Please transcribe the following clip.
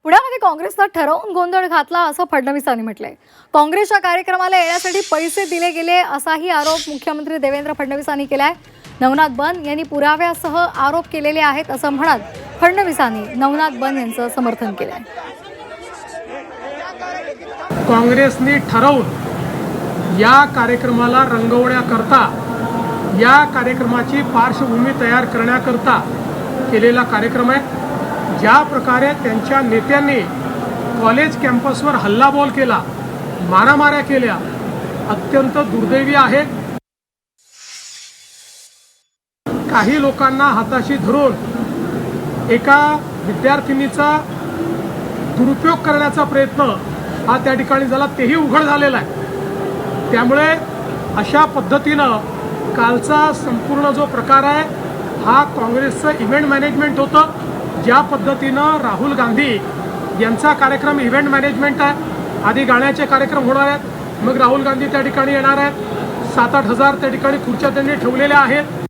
पुण्यामध्ये काँग्रेसनं ठरवून गोंधळ घातला असं फडणवीसांनी म्हटलंय। काँग्रेसच्या कार्यक्रमाला येण्यासाठी पैसे दिले गेले असाही आरोप मुख्यमंत्री देवेंद्र फडणवीसांनी केलाय। नवनाथ बन यांनी पुराव्यासह आरोप केलेले आहेत असं म्हणत फडणवीसांनी नवनाथ बन यांचं समर्थन केलंय। काँग्रेसने ठरवून या कार्यक्रमाला रंगवण्याकरता, या कार्यक्रमाची पार्श्वभूमी तयार करण्याकरता केलेला कार्यक्रम आहे। ज्या प्रकारे त्यांच्या नेत्यांनी कॉलेज कॅम्पसवर हल्लाबोल केला, मारामाऱ्या केल्या, अत्यंत दुर्दैवी आहे। काही लोकांना हाताशी धरून एका विद्यार्थिनीचा दुरुपयोग करण्याचा प्रयत्न हा त्या ठिकाणी झाला, तेही उघड झालेला आहे। त्यामुळे अशा पद्धतीनं कालचा संपूर्ण जो प्रकार आहे हा काँग्रेसचं इव्हेंट मॅनेजमेंट होतं। ज्या पद्धतीनं राहुल गांधी यांचा कार्यक्रम इव्हेंट मॅनेजमेंट आहे, आधी गाण्याचे कार्यक्रम होणार आहेत, मग राहुल गांधी त्या ठिकाणी येणार आहेत, 7-8 हजार त्या ठिकाणी खुर्च्या त्यांनी ठेवलेल्या आहेत।